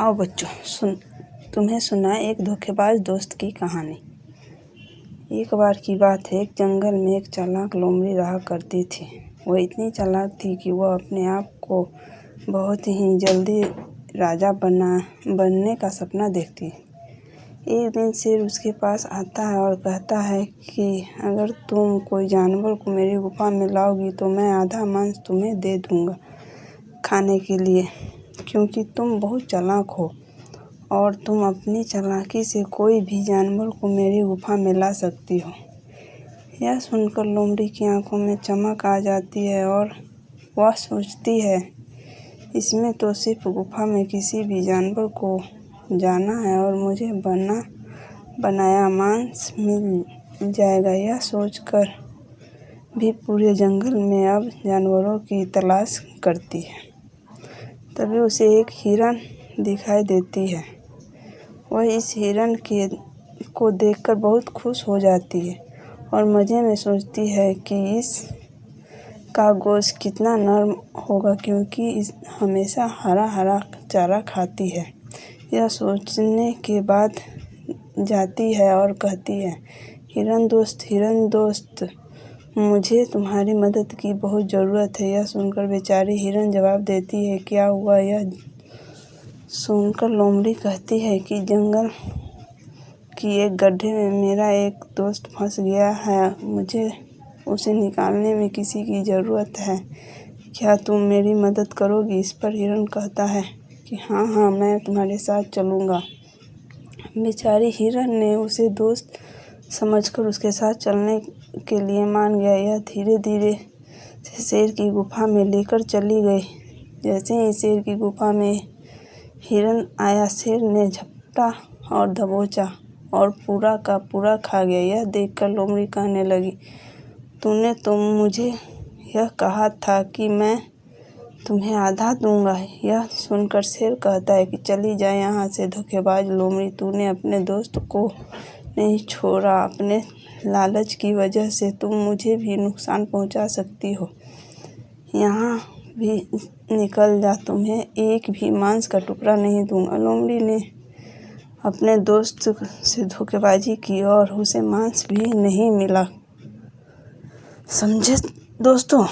आओ बच्चों, तुम्हें सुनाए एक धोखेबाज दोस्त की कहानी। एक बार की बात है, एक जंगल में एक चालाक लोमड़ी रहा करती थी। वह इतनी चालाक थी कि वह अपने आप को बहुत ही जल्दी राजा बनने का सपना देखती। एक दिन शेर उसके पास आता है और कहता है कि अगर तुम कोई जानवर को मेरी गुफा में लाओगी तो मैं आधा मांस तुम्हें दे दूंगा खाने के लिए, क्योंकि तुम बहुत चालाक हो और तुम अपनी चालाकी से कोई भी जानवर को मेरी गुफा में ला सकती हो। यह सुनकर लोमड़ी की आंखों में चमक आ जाती है और वह सोचती है, इसमें तो सिर्फ गुफा में किसी भी जानवर को जाना है और मुझे बना बनाया मांस मिल जाएगा। यह सोचकर भी पूरे जंगल में अब जानवरों की तलाश करती है। तभी उसे एक हिरन दिखाई देती है। वह इस हिरन को देखकर बहुत खुश हो जाती है और मज़े में सोचती है कि इसका गोश्त कितना नरम होगा, क्योंकि इस हमेशा हरा हरा चारा खाती है। यह सोचने के बाद जाती है और कहती है, हिरन दोस्त, मुझे तुम्हारी मदद की बहुत ज़रूरत है। यह सुनकर बेचारी हिरन जवाब देती है, क्या हुआ? यह सुनकर लोमड़ी कहती है कि जंगल की एक गड्ढे में मेरा एक दोस्त फंस गया है, मुझे उसे निकालने में किसी की ज़रूरत है। क्या तुम मेरी मदद करोगी? इस पर हिरन कहता है कि हाँ, मैं तुम्हारे साथ चलूँगा। बेचारी हिरन ने उसे दोस्त समझकर उसके साथ चलने के लिए मान गया। यह धीरे धीरे से शेर की गुफा में लेकर चली गई। जैसे ही शेर की गुफा में हिरन आया, शेर ने झपटा और दबोचा और पूरा का पूरा खा गया। यह देखकर लोमड़ी कहने लगी, तूने तो मुझे यह कहा था कि मैं तुम्हें आधा दूंगा। यह सुनकर शेर कहता है कि चली जाए यहाँ से धोखेबाज लोमड़ी, तूने अपने दोस्त को नहीं छोड़ा। अपने लालच की वजह से तुम मुझे भी नुकसान पहुंचा सकती हो। यहाँ भी निकल जा, तुम्हें एक भी मांस का टुकड़ा नहीं दूंगा। लोमड़ी ने अपने दोस्त से धोखेबाजी की और उसे मांस भी नहीं मिला। समझे दोस्तों?